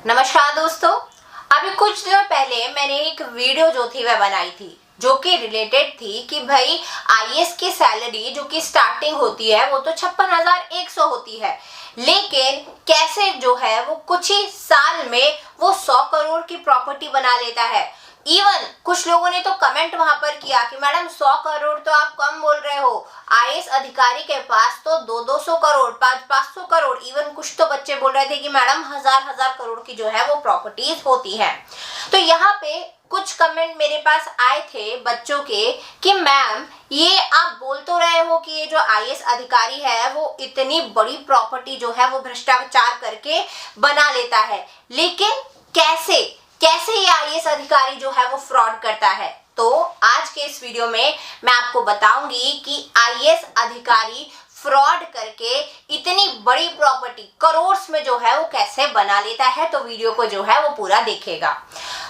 नमस्कार दोस्तों। अभी कुछ दिनों पहले मैंने एक वीडियो जो थी वह बनाई थी जो कि रिलेटेड थी कि भाई आईएएस की सैलरी जो कि स्टार्टिंग होती है वो तो 56,100 होती है, लेकिन कैसे जो है वो कुछ ही साल में वो 100 करोड़ की प्रॉपर्टी बना लेता है। इवन कुछ लोगों ने तो कमेंट वहां पर किया कि मैडम 100 करोड़ तो आप कम बोल रहे हो, आईएएस अधिकारी के पास तो 200 करोड़ 500 करोड़, इवन कुछ तो बच्चे बोल रहे थे कि मैडम हजार करोड़ की जो है वो प्रॉपर्टीज होती है। तो यहाँ पे कुछ कमेंट मेरे पास आए थे बच्चों के कि मैम ये आप बोल तो रहे हो कि ये जो आईएएस अधिकारी है वो इतनी बड़ी प्रॉपर्टी जो है वो भ्रष्टाचार करके बना लेता है, लेकिन कैसे कैसे ये आईएएस अधिकारी जो है वो फ्रॉड करता है। तो आज के इस वीडियो में मैं आपको बताऊंगी कि आईएएस अधिकारी फ्रॉड करके इतनी बड़ी प्रॉपर्टी करोड़ में जो है वो कैसे बना लेता है। तो वीडियो को जो है वो पूरा देखेगा।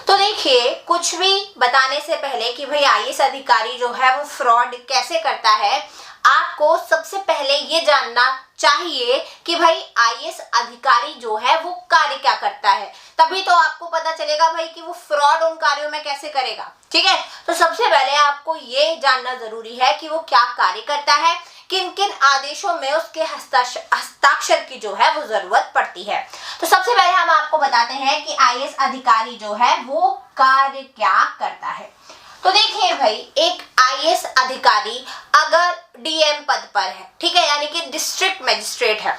तो देखिए, कुछ भी बताने से पहले कि भाई आईएएस अधिकारी जो है वो फ्रॉड कैसे करता है, आपको सबसे पहले ये जानना चाहिए कि भाई आईएएस अधिकारी जो है वो कार्य क्या करता है, तभी तो आपको पता चलेगा भाई कि वो फ्रॉड उन कार्यों में कैसे करेगा। ठीक है, तो सबसे पहले आपको ये जानना जरूरी है कि वो क्या कार्य करता है, किन किन आदेशों में उसके हस्ताक्षर की जो है वो जरूरत पड़ती है। तो सबसे पहले हम आपको बताते हैं कि आईएएस अधिकारी जो है वो कार्य क्या करता है। तो देखिए भाई, एक आईएएस अधिकारी अगर डीएम पद पर है, ठीक है, यानी कि डिस्ट्रिक्ट मजिस्ट्रेट है,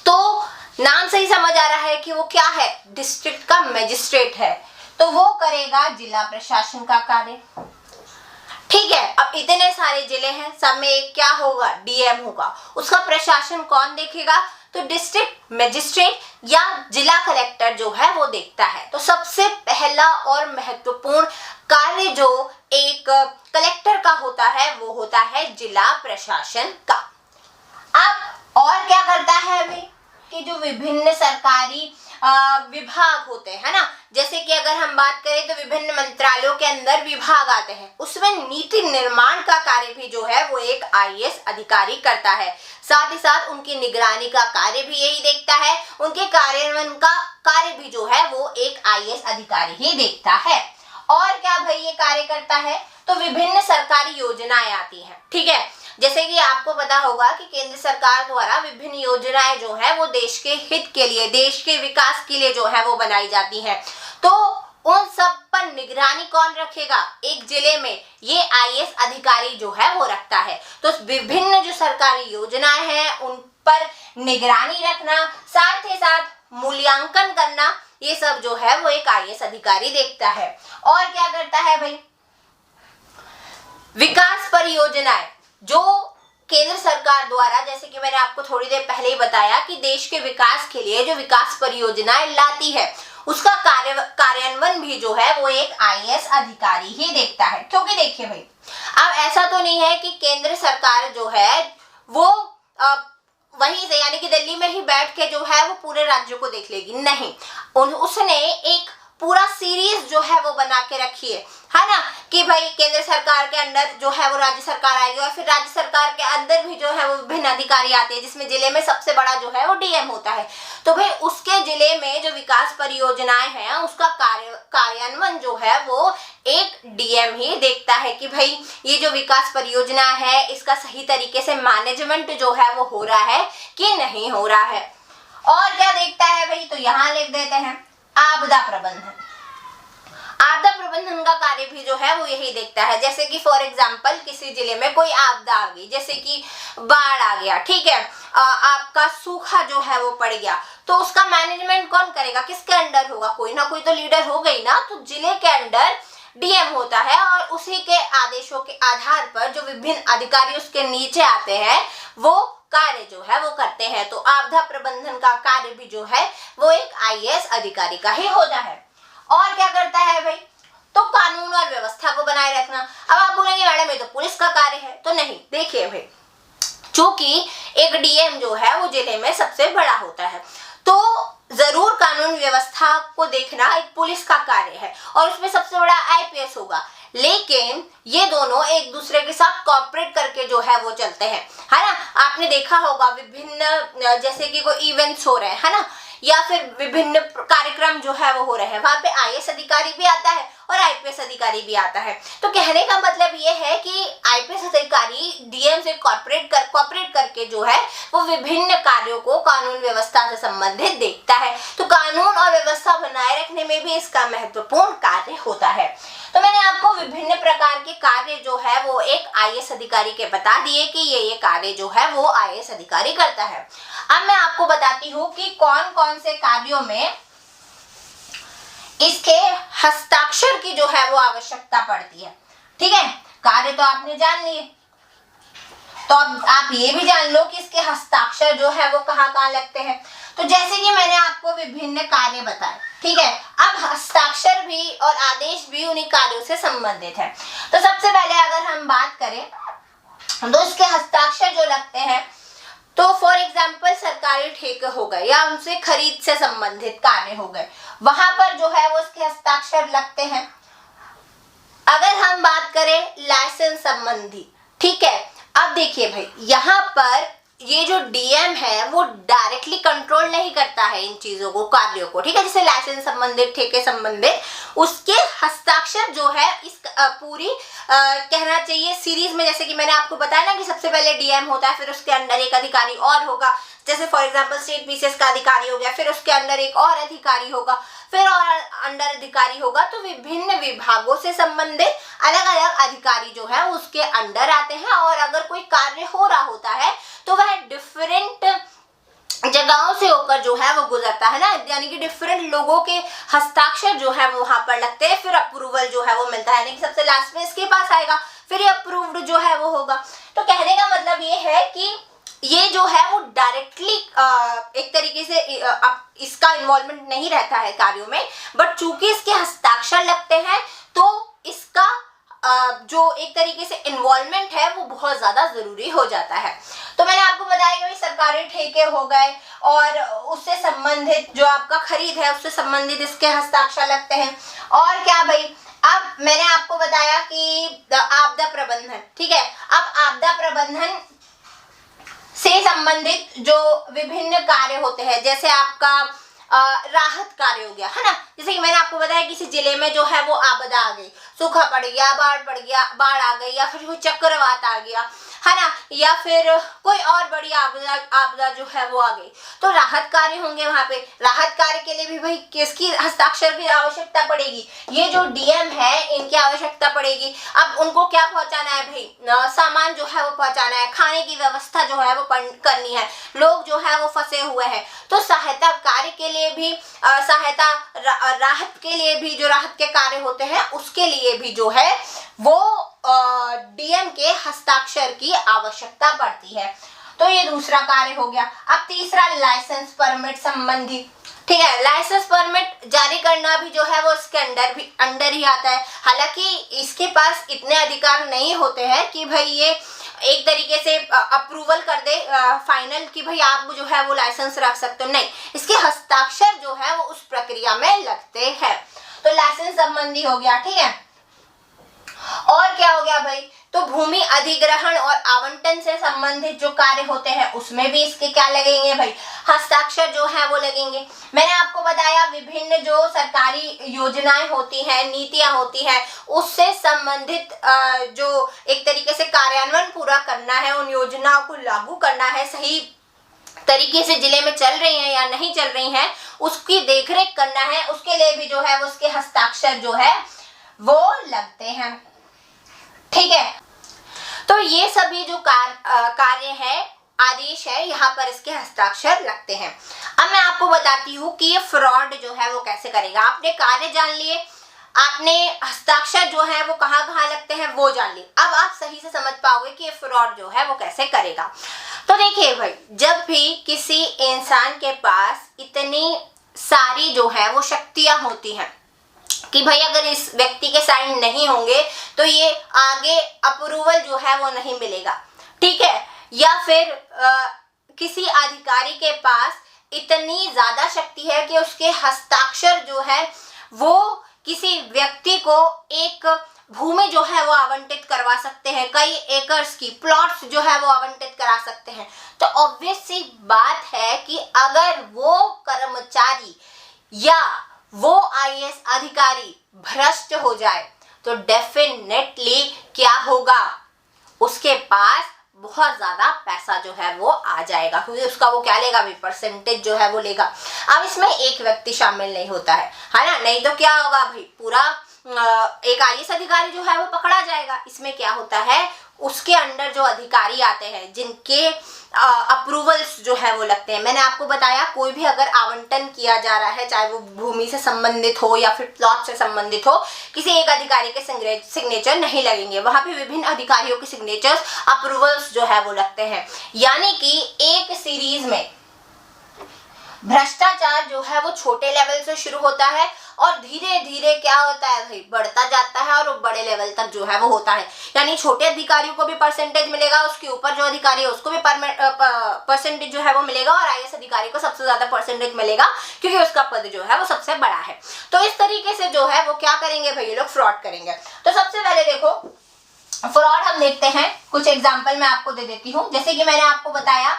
तो नाम से ही समझ आ रहा है कि वो क्या है, डिस्ट्रिक्ट का मजिस्ट्रेट है, तो वो करेगा जिला प्रशासन का कार्य। ठीक है, अब इतने सारे जिले हैं, सब में एक क्या होगा, डीएम होगा, उसका प्रशासन कौन देखेगा, तो डिस्ट्रिक्ट मजिस्ट्रेट या जिला कलेक्टर जो है वो देखता है। तो सबसे पहला और महत्वपूर्ण कार्य जो एक कलेक्टर का होता है वो होता है जिला प्रशासन का। अब और क्या करता है अभी कि जो विभिन्न सरकारी विभाग होते हैं ना, जैसे कि अगर हम बात करें तो विभिन्न मंत्रालयों के अंदर विभाग आते हैं, उसमें नीति निर्माण का कार्य भी जो है वो एक आईएएस अधिकारी करता है। साथ ही साथ उनकी निगरानी का कार्य भी यही देखता है, उनके कार्यान्वयन का कार्य भी जो है वो एक आईएएस अधिकारी ही देखता है। और क्या भाई ये कार्य करता है, तो विभिन्न सरकारी योजनाएं आती हैं। ठीक है, जैसे कि आपको पता होगा कि केंद्र सरकार द्वारा विभिन्न योजनाएं जो है वो देश के हित के लिए, देश के विकास के लिए जो है वो बनाई जाती हैं। तो उन सब पर निगरानी कौन रखेगा, एक जिले में ये आईएएस अधिकारी जो है वो रखता है। तो विभिन्न जो सरकारी योजनाएं हैं उन पर निगरानी रखना, साथ ही साथ मूल्यांकन करना, ये सब जो है वो एक आईएएस अधिकारी देखता है। और क्या करता है भाई, विकास परियोजनाएं जो केंद्र सरकार द्वारा, जैसे कि मैंने आपको थोड़ी देर पहले ही बताया कि देश के विकास के लिए जो विकास परियोजनाएं लाती है उसका कार्यान्वयन भी जो है वो एक आईएएस अधिकारी ही देखता है। क्योंकि देखिए भाई, अब ऐसा तो नहीं है कि केंद्र सरकार जो है वो वहीं से यानी कि दिल्ली में ही बैठ के जो है वो पूरे राज्यों को देख लेगी, नहीं, उसने एक पूरा सीरीज जो है वो बना के रखी है ना, कि भाई केंद्र सरकार के अंदर जो है वो राज्य सरकार आएगी और फिर राज्य सरकार के अंदर भी जो है वो विभिन्न अधिकारी आते हैं, जिसमें जिले में सबसे बड़ा जो है वो डीएम होता है। तो भाई उसके जिले में जो विकास परियोजनाएं हैं उसका कार्यान्वयन जो है वो एक डीएम ही देखता है कि भाई ये जो विकास परियोजना है इसका सही तरीके से मैनेजमेंट जो है वो हो रहा है कि नहीं हो रहा है। और क्या देखता है भाई, तो यहाँ लिख देते हैं आपदा प्रबंधन। आपदा प्रबंधन का कार्य भी जो है वो यही देखता है। जैसे कि फॉर एग्जांपल किसी जिले में कोई आपदा आ गई, जैसे कि बाढ़ आ गया, ठीक है, आपका सूखा जो है वो पड़ गया, तो उसका मैनेजमेंट कौन करेगा, किसके अंडर होगा, कोई ना कोई तो लीडर हो गई ना। तो जिले के अंडर डीएम होता है और उसी के आदेशों के आधार पर जो विभिन्न अधिकारी उसके नीचे आते हैं वो कार्य जो है वो करते हैं। तो आपदा प्रबंधन का कार्य भी जो है वो एक आईएएस अधिकारी का ही होता है। और क्या करता है भाई, तो कानून और व्यवस्था को बनाए रखना। अब आप बोलेंगे मैडम ये तो पुलिस का कार्य है, तो नहीं, देखिए भाई, चूंकि एक डीएम जो है वो जिले में सबसे बड़ा होता है, तो जरूर कानून व्यवस्था को देखना एक पुलिस का कार्य है और उसमें सबसे बड़ा आईपीएस होगा, लेकिन ये दोनों एक दूसरे के साथ कॉर्पोरेट करके जो है वो चलते हैं, है ना। आपने देखा होगा विभिन्न जैसे कि कोई इवेंट्स हो रहे हैं, है ना, या फिर विभिन्न कार्यक्रम कार्यक्रम जो है वो हो रहे हैं, वहां पे आईएएस अधिकारी भी आता है और आईपीएस अधिकारी भी आता है। तो कहने का मतलब ये है कि आईपीएस अधिकारी डीएम से कॉर्पोरेट करके जो है वो विभिन्न कार्यों को कानून व्यवस्था से संबंधित देखता है। तो कानून और व्यवस्था बनाए रखने में भी इसका महत्वपूर्ण कार्य होता है। तो मैंने आपको विभिन्न प्रकार के कार्य जो है वो एक आईएएस अधिकारी के बता दिए कि ये कार्य जो है वो आईएएस अधिकारी करता है। अब मैं आपको बताती हूँ कि कौन कौन से कार्यों में इसके हस्ताक्षर की जो है वो आवश्यकता पड़ती है। ठीक है, कार्य तो आपने जान लिए, तो अब आप ये भी जान लो कि इसके हस्ताक्षर जो है वो कहाँ कहाँ लगते हैं। तो जैसे कि मैंने आपको विभिन्न कार्य बताए, ठीक है, अब हस्ताक्षर भी और आदेश भी उन्हीं कार्यों से संबंधित है। तो सबसे पहले अगर हम बात करें तो इसके हस्ताक्षर जो लगते हैं, तो फॉर एग्जाम्पल सरकारी ठेके हो गए या उनसे खरीद से संबंधित कार्य हो गए, वहां पर जो है वो उसके हस्ताक्षर लगते हैं। अगर हम बात करें लाइसेंस संबंधी, ठीक है, अब देखिए भाई यहाँ पर ये जो डीएम है वो डायरेक्टली कंट्रोल नहीं करता है इन चीजों को, कार्यों को, ठीक है, जैसे लाइसेंस संबंधित, ठेके संबंधित, उसके हस्ताक्षर जो है इस पूरी कहना चाहिए सीरीज में, जैसे कि मैंने आपको बताया ना कि सबसे पहले डीएम होता है, फिर उसके अंडर एक अधिकारी और होगा, जैसे फॉर एग्जांपल स्टेट पीसीएस का अधिकारी हो गया, फिर उसके अंडर एक और अधिकारी होगा, फिर और अंडर अधिकारी होगा। तो विभिन्न विभागों से संबंधित अलग अलग अधिकारी जो है उसके अंडर आते हैं, और अगर कोई कार्य हो रहा होता है तो वह डिफरेंट जगहों से होकर जो है वो गुजरता है ना, यानी कि डिफरेंट लोगों के हस्ताक्षर जो है वो वहां पर लगते हैं, फिर अप्रूवल जो है वो मिलता है, यानी कि सबसे लास्ट में इसके पास आएगा, फिर ये अप्रूव्ड जो है वो होगा। तो कहने का मतलब ये है कि ये जो है वो डायरेक्टली एक तरीके से इसका इन्वॉल्वमेंट नहीं रहता है कार्यों में, बट चूंकि इसके हस्ताक्षर लगते हैं तो इसका जो एक तरीके से इन्वॉल्वमेंट है वो बहुत ज्यादा जरूरी हो जाता है। तो मैंने आपको बताया कि सरकारी ठेके हो गए और उससे संबंधित जो आपका खरीद है उससे संबंधित इसके हस्ताक्षर लगते हैं। और क्या भाई, अब मैंने आपको बताया कि आपदा प्रबंधन, ठीक है, अब आपदा प्रबंधन से संबंधित जो विभिन्न कार्य होते हैं, जैसे आपका राहत कार्य हो गया, है ना, जैसे कि मैंने आपको बताया किसी जिले में जो है वो आपदा आ गई, सूखा पड़ गया, बाढ़ आ गई, या फिर कोई चक्रवात आ गया, है ना, या फिर कोई और बड़ी आपदा जो है वो आ गई, तो राहत कार्य होंगे। वहां पे राहत कार्य के लिए भी भाई किसकी हस्ताक्षर की आवश्यकता पड़ेगी, ये जो डीएम है इनकी आवश्यकता पड़ेगी। अब उनको क्या पहुंचाना है भाई, सामान जो है वो पहुंचाना है, खाने की व्यवस्था जो है वो करनी है, लोग जो है वो फंसे हुए हैं, तो सहायता कार्य के लिए भी राहत के लिए भी जो राहत के कार्य होते हैं उसके लिए भी जो है वो डीएम के हस्ताक्षर की आवश्यकता पड़ती है। तो ये दूसरा कार्य हो गया। अब तीसरा लाइसेंस परमिट संबंधी, ठीक है, लाइसेंस परमिट जारी करना भी जो है वो इसके अंडर ही आता है। हालांकि इसके पास इतने अधिकार नहीं होते हैं कि भाई ये एक तरीके से अप्रूवल कर दे फाइनल कि भाई आप जो है वो लाइसेंस रख सकते हो, नहीं, इसके हस्ताक्षर जो है वो उस प्रक्रिया में लगते हैं। तो लाइसेंस संबंधी हो गया, ठीक है। और क्या हो गया भाई, तो भूमि अधिग्रहण और आवंटन से संबंधित जो कार्य होते हैं उसमें भी इसके क्या लगेंगे भाई, हस्ताक्षर जो है वो लगेंगे। मैंने आपको बताया विभिन्न जो सरकारी योजनाएं होती हैं, नीतियां होती हैं, उससे संबंधित जो एक तरीके से कार्यान्वयन पूरा करना है, उन योजनाओं को लागू करना है, सही तरीके से जिले में चल रही हैं या नहीं चल रही हैं, उसकी देखरेख करना है, उसके लिए भी जो है उसके हस्ताक्षर जो है वो लगते हैं, ठीक है। तो ये सभी जो कार्य है, आदेश है, यहाँ पर इसके हस्ताक्षर लगते हैं। अब मैं आपको बताती हूँ कि ये फ्रॉड जो है वो कैसे करेगा। आपने कार्य जान लिए, आपने हस्ताक्षर जो है वो कहाँ कहाँ लगते हैं वो जान लिए, अब आप सही से समझ पाओगे कि ये फ्रॉड जो है वो कैसे करेगा। तो देखिए भाई, जब भी किसी इंसान के पास इतनी सारी जो है वो शक्तियां होती हैं कि भाई अगर इस व्यक्ति के साइन नहीं होंगे तो ये आगे अप्रूवल जो है वो नहीं मिलेगा, ठीक है, या फिर किसी अधिकारी के पास इतनी ज्यादा शक्ति है कि उसके हस्ताक्षर जो है वो किसी व्यक्ति को एक भूमि जो है वो आवंटित करवा सकते हैं, कई एकर्स की प्लॉट्स जो है वो आवंटित करा सकते हैं। तो ऑब्वियस सी बात है कि अगर वो कर्मचारी या वो आईएएस अधिकारी भ्रष्ट हो जाए तो डेफिनेटली क्या होगा, उसके पास बहुत ज्यादा पैसा जो है वो आ जाएगा, क्योंकि उसका वो क्या लेगा भी, परसेंटेज जो है वो लेगा। अब इसमें एक व्यक्ति शामिल नहीं होता है ना, नहीं तो क्या होगा भाई, पूरा एक आईएएस अधिकारी जो है वो पकड़ा जाएगा। इसमें क्या होता है, उसके अंडर जो अधिकारी आते हैं जिनके अप्रूवल्स जो है वो लगते हैं। मैंने आपको बताया कोई भी अगर आवंटन किया जा रहा है, चाहे वो भूमि से संबंधित हो या फिर प्लॉट से संबंधित हो, किसी एक अधिकारी के सिग्नेचर नहीं लगेंगे, वहां पे विभिन्न अधिकारियों के सिग्नेचर्स, अप्रूवल्स जो है वो लगते हैं। यानी कि एक सीरीज में भ्रष्टाचार जो है वो छोटे लेवल से शुरू होता है और धीरे धीरे क्या होता है भाई, बढ़ता जाता है और वो बड़े लेवल तक जो है वो होता है। यानी छोटे अधिकारियों को भी परसेंटेज मिलेगा, उसके ऊपर जो अधिकारी है उसको भी परसेंटेज जो है वो मिलेगा, और आईएएस अधिकारी को सबसे ज्यादा परसेंटेज मिलेगा क्योंकि उसका पद जो है वो सबसे बड़ा है। तो इस तरीके से जो है वो क्या करेंगे भाई, ये लोग फ्रॉड करेंगे। तो सबसे पहले देखो फ्रॉड हम देखते हैं, कुछ एग्जाम्पल मैं आपको दे देती हूँ। जैसे कि मैंने आपको बताया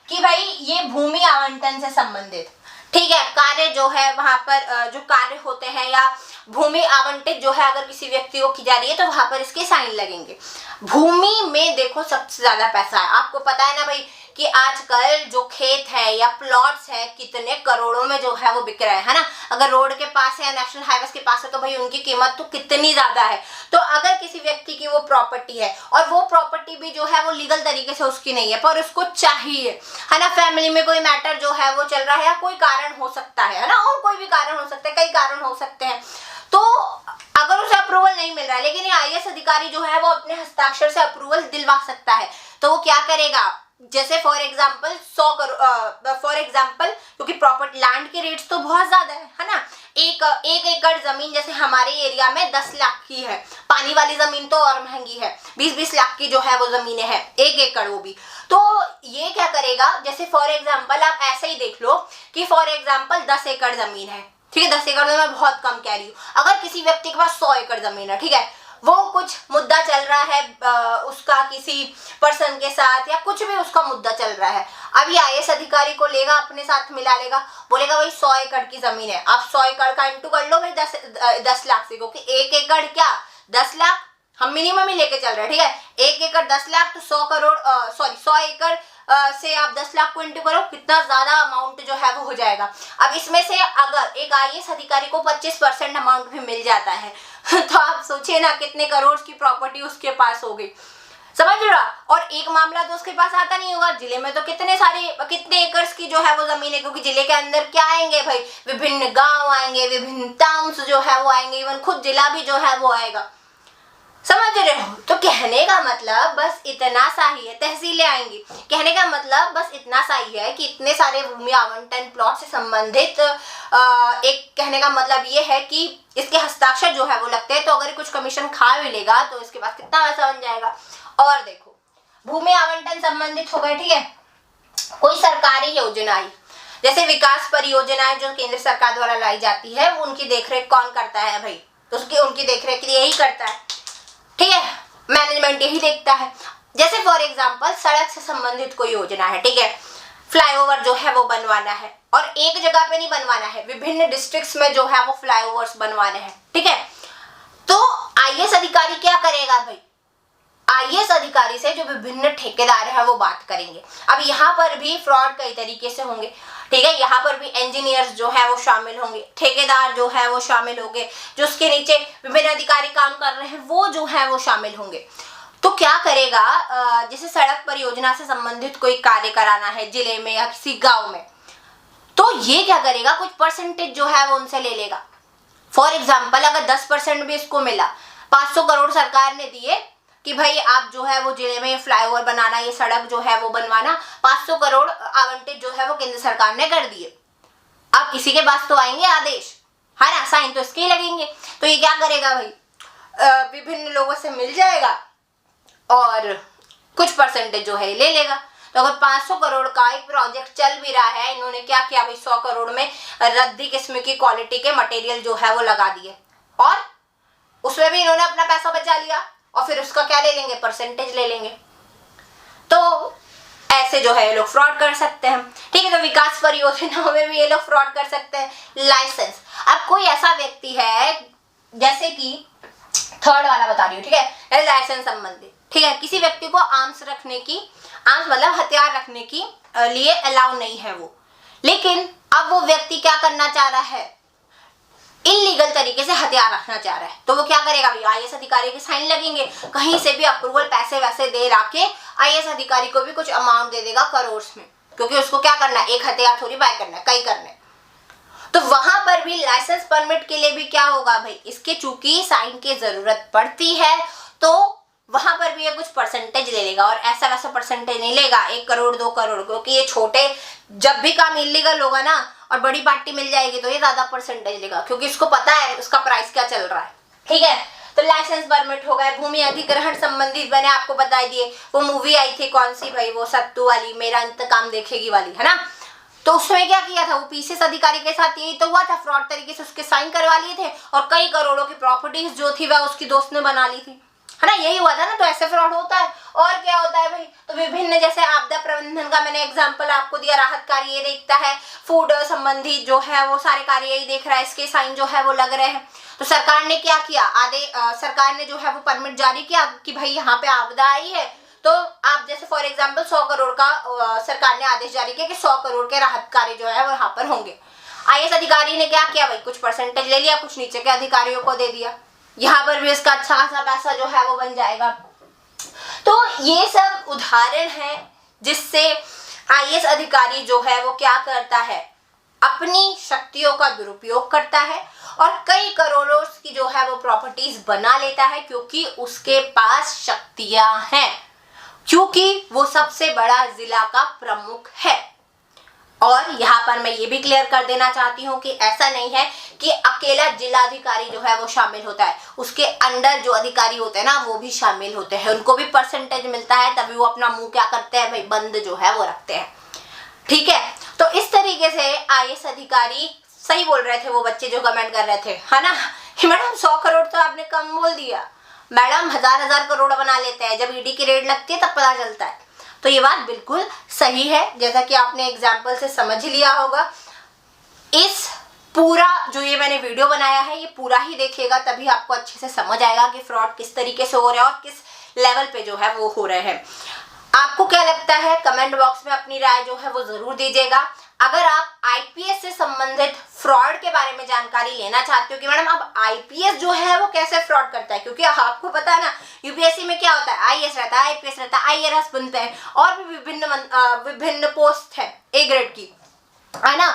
कि भाई ये भूमि आवंटन से संबंधित, ठीक है, कार्य जो है वहां पर जो कार्य होते हैं या भूमि आवंटित जो है अगर किसी व्यक्ति को की जा रही है तो वहां पर इसके साइन लगेंगे। भूमि में देखो सबसे ज्यादा पैसा है, आपको पता है ना भाई कि आजकल जो खेत है या प्लॉट्स है कितने करोड़ों में जो है वो बिक रहे है ना। अगर रोड के पास है या नेशनल हाईवेज के पास है तो भाई उनकी कीमत तो कितनी ज्यादा है। तो अगर किसी व्यक्ति की वो प्रॉपर्टी है और वो प्रॉपर्टी भी जो है वो लीगल तरीके से उसकी नहीं है पर उसको चाहिए, है ना, फैमिली में कोई मैटर जो है वो चल रहा है या कोई कारण हो सकता है ना, और कोई भी कारण हो सकता है, कई कारण हो सकते हैं, तो अगर उसे अप्रूवल नहीं मिल रहा है लेकिन आईएएस अधिकारी जो है वो अपने हस्ताक्षर से अप्रूवल दिलवा सकता है, तो वो क्या करेगा, जैसे फॉर एग्जाम्पल क्योंकि प्रॉपर्टी लैंड के रेट्स तो बहुत ज्यादा है ना, एक एकड़ जमीन जैसे हमारे एरिया में 10 लाख की है, पानी वाली जमीन तो और महंगी है, 20-20 लाख की जो है वो जमीनें हैं, 1 एकड़ वो भी। तो ये क्या करेगा, जैसे फॉर एग्जाम्पल आप ऐसे ही देख लो कि फॉर एग्जाम्पल 10 एकड़ जमीन है, ठीक है, 10 एकड़ में मैं बहुत कम कह रही हूँ, अगर किसी व्यक्ति के पास 100 एकड़ जमीन है, ठीक है, वो कुछ मुद्दा चल रहा है उसका किसी पर्सन के साथ या कुछ भी उसका मुद्दा चल रहा है, अब ये आईएएस अधिकारी को लेगा अपने साथ मिला लेगा, बोलेगा भाई 100 एकड़ की जमीन है, आप 100 एकड़ का इंटू कर लो भाई 10 लाख से, क्योंकि 1 एकड़ क्या 10 लाख हम मिनिमम ही लेके चल रहे हैं, ठीक है, 1 एकड़ 10 लाख तो 100 एकड़ से आप 10 लाख को इंटू करो, कितना ज्यादा अमाउंट जो है वो हो जाएगा। अब इसमें से अगर एक आईएएस अधिकारी को 25% अमाउंट भी मिल जाता है तो आप सोचिए ना कितने करोड़ की प्रॉपर्टी उसके पास हो गई, समझ रहा। और एक मामला तो उसके पास आता नहीं होगा, जिले में तो कितने एकर्स की जो है वो जमीन है, क्योंकि जिले के अंदर क्या आएंगे भाई, विभिन्न गांव आएंगे, विभिन्न टाउन्स जो है वो आएंगे, इवन खुद जिला भी जो है वो आएगा, समझ रहे हो। तो कहने का मतलब बस इतना सा ही है, तहसीलें आएंगी, कहने का मतलब बस इतना सा ही है कि इतने सारे भूमि आवंटन प्लॉट से संबंधित एक कहने का मतलब ये है कि इसके हस्ताक्षर जो है वो लगते हैं, तो अगर कुछ कमीशन खा भी लेगा तो इसके पास कितना पैसा बन जाएगा। और देखो भूमि आवंटन संबंधित हो गए, ठीक है, कोई सरकारी योजना आई, जैसे विकास परियोजनाएं जो केंद्र सरकार द्वारा लाई जाती है, वो उनकी देखरेख कौन करता है भाई, तो उनकी देखरेख यही करता है, ठीक है, मैनेजमेंट यही देखता है। जैसे फॉर एग्जांपल सड़क से संबंधित कोई योजना है, ठीक है, फ्लाईओवर जो है वो बनवाना है, और एक जगह पे नहीं बनवाना है, विभिन्न डिस्ट्रिक्ट्स में जो है वो फ्लाईओवर्स बनवाने हैं, ठीक है, तो आईएएस अधिकारी क्या करेगा भाई, आईएएस अधिकारी से जो विभिन्न ठेकेदार है वो बात करेंगे। अब यहाँ पर भी फ्रॉड कई तरीके से होंगे, ठीक है, यहाँ पर भी इंजीनियर्स जो है वो शामिल होंगे, ठेकेदार जो है वो शामिल होंगे, जो उसके नीचे विभिन्न अधिकारी काम कर रहे हैं वो जो है वो शामिल होंगे। तो क्या करेगा, जैसे सड़क परियोजना से संबंधित कोई कार्य कराना है जिले में या किसी गांव में, तो ये क्या करेगा, कुछ परसेंटेज जो है वो उनसे ले लेगा। फॉर एग्जाम्पल अगर 10% भी इसको मिला, 500 करोड़ सरकार ने दिए कि भाई आप जो है वो जिले में फ्लाईओवर बनाना, ये सड़क जो है वो बनवाना, 500 करोड़ आवंटित जो है वो केंद्र सरकार ने कर दिए। अब किसी के पास तो आएंगे आदेश, है ना, साइन तो इसके ही लगेंगे, तो ये क्या करेगा भाई, विभिन्न लोगों से मिल जाएगा और कुछ परसेंटेज जो है ले लेगा। तो अगर 500 करोड़ का एक प्रोजेक्ट चल भी रहा है, इन्होंने क्या किया भाई, 100 करोड़ में रद्दी किस्म की क्वालिटी के मटेरियल जो है वो लगा दिए, और उसमें भी इन्होंने अपना पैसा बचा लिया, और फिर उसका क्या ले लेंगे, परसेंटेज ले लेंगे। तो ऐसे जो है ये लोग फ्रॉड कर सकते हैं, ठीक है। तो विकास परियोजनाओं में भी ये लोग फ्रॉड कर सकते हैं। लाइसेंस, अब कोई ऐसा व्यक्ति है, जैसे कि थर्ड वाला बता रही हूँ, ठीक है, लाइसेंस संबंधित, ठीक है, किसी व्यक्ति को आर्म्स रखने की, आर्म्स मतलब हथियार रखने की लिए अलाउ नहीं है वो, लेकिन अब वो व्यक्ति क्या करना चाह रहा है, इलीगल तरीके से हथियार रखना चाह रहा है, तो वो क्या करेगा भाई, आईएएस अधिकारी के साइन लगेंगे, कहीं से भी अप्रूवल पैसे वैसे दे लाके आईएएस अधिकारी को भी कुछ अमाउंट दे देगा करोड़ में, क्योंकि उसको क्या करना है, एक हथियार थोड़ी बाय करना है, कई करने। तो वहां पर भी लाइसेंस परमिट के लिए भी क्या होगा भाई, इसके चूंकि साइन की जरूरत पड़ती है, तो वहां पर भी ये कुछ परसेंटेज ले लेगा, और ऐसा वैसा परसेंटेज नहीं लेगा 1 करोड़ 2 करोड़, क्योंकि ये छोटे, जब भी काम इलीगल होगा ना और बड़ी पार्टी मिल जाएगी तो ये ज्यादा परसेंटेज लेगा, क्योंकि इसको पता है उसका प्राइस क्या चल रहा है, ठीक है। तो लाइसेंस परमिट हो गए, भूमि अधिग्रहण संबंधित मैंने आपको बता दिए, वो मूवी आई थी कौन सी भाई, वो सत्तू वाली, मेरा इंतकाम देखेगी वाली, है ना, तो उसमें क्या किया था, वो पीसीएस अधिकारी के साथ यही तो हुआ था, फ्रॉड तरीके से उसके साइन करवा लिए थे और कई करोड़ों की प्रॉपर्टीज जो थी वह उसकी दोस्त ने बना ली थी, है ना, यही हुआ था ना। तो ऐसे फ्रॉड होता है। और क्या होता है भाई, तो विभिन्न जैसे आपदा प्रबंधन का मैंने एग्जांपल आपको दिया, राहत कार्य ये देखता है, फूड संबंधी जो है वो सारे कार्य यही देख रहा है, इसके साइन जो है वो लग रहे हैं। तो सरकार ने क्या किया, सरकार ने जो है वो परमिट जारी किया कि भाई यहाँ पे आपदा आई है, तो आप जैसे फॉर एग्जाम्पल 100 करोड़ का सरकार ने आदेश जारी किया कि 100 करोड़ के राहत कार्य जो है वो यहाँ पर होंगे। आईएएस अधिकारी ने क्या किया भाई, कुछ परसेंटेज ले लिया, कुछ नीचे के अधिकारियों को दे दिया, यहाँ पर भी इसका अच्छा खासा पैसा जो है वो बन जाएगा। तो ये सब उदाहरण है जिससे आईएएस अधिकारी जो है वो क्या करता है, अपनी शक्तियों का दुरुपयोग करता है और कई करोड़ों की जो है वो प्रॉपर्टीज बना लेता है, क्योंकि उसके पास शक्तियां हैं, क्योंकि वो सबसे बड़ा जिला का प्रमुख है। और यहाँ पर मैं ये भी क्लियर कर देना चाहती हूँ कि ऐसा नहीं है कि अकेला जिलाधिकारी जो है वो शामिल होता है, उसके अंडर जो अधिकारी होते हैं ना वो भी शामिल होते हैं, उनको भी परसेंटेज मिलता है, तभी वो अपना मुंह क्या करते हैं भाई, बंद जो है वो रखते हैं, ठीक है। तो इस तरीके से आईएएस अधिकारी, सही बोल रहे थे वो बच्चे जो कमेंट कर रहे थे, है ना, मैडम 100 करोड़ तो आपने कम बोल दिया, मैडम हजार करोड़ बना लेते हैं, जब ईडी की रेड लगती है तब पता चलता है। तो ये बात बिल्कुल सही है, जैसा कि आपने एग्जाम्पल से समझ लिया होगा। इस पूरा जो ये मैंने वीडियो बनाया है ये पूरा ही देखिएगा, तभी आपको अच्छे से समझ आएगा कि फ्रॉड किस तरीके से हो रहा है और किस लेवल पे जो है वो हो रहे हैं। आपको क्या लगता है, कमेंट बॉक्स में अपनी राय जो है वो जरूर दीजिएगा। अगर आप आईपीएस से संबंधित फ्रॉड के बारे में जानकारी लेना चाहते हो कि मैडम अब आईपीएस जो है वो कैसे फ्रॉड करता है, क्योंकि आपको पता है ना यूपीएससी में क्या होता है, आईएएस रहता है, आईपीएस रहता है, आईआरएस बनते हैं और भी विभिन्न पोस्ट है ए ग्रेड की, है ना।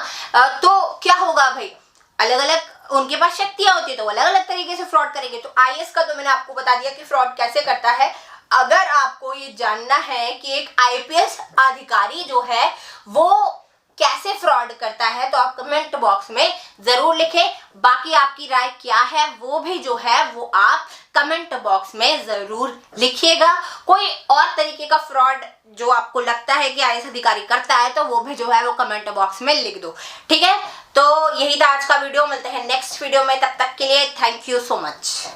तो क्या होगा भाई, अलग अलग उनके पास शक्तियां होती है तो अलग अलग तरीके से फ्रॉड करेंगे। तो आईएएस का तो मैंने आपको बता दिया कि फ्रॉड कैसे करता है। अगर आपको ये जानना है कि एक आईपीएस अधिकारी जो है वो कैसे फ्रॉड करता है, तो आप कमेंट बॉक्स में जरूर लिखें। बाकी आपकी राय क्या है वो भी जो है वो आप कमेंट बॉक्स में जरूर लिखिएगा। कोई और तरीके का फ्रॉड जो आपको लगता है कि आईएएस अधिकारी करता है तो वो भी जो है वो कमेंट बॉक्स में लिख दो, ठीक है। तो यही था आज का वीडियो, मिलते हैं नेक्स्ट वीडियो में, तब तक के लिए थैंक यू सो मच।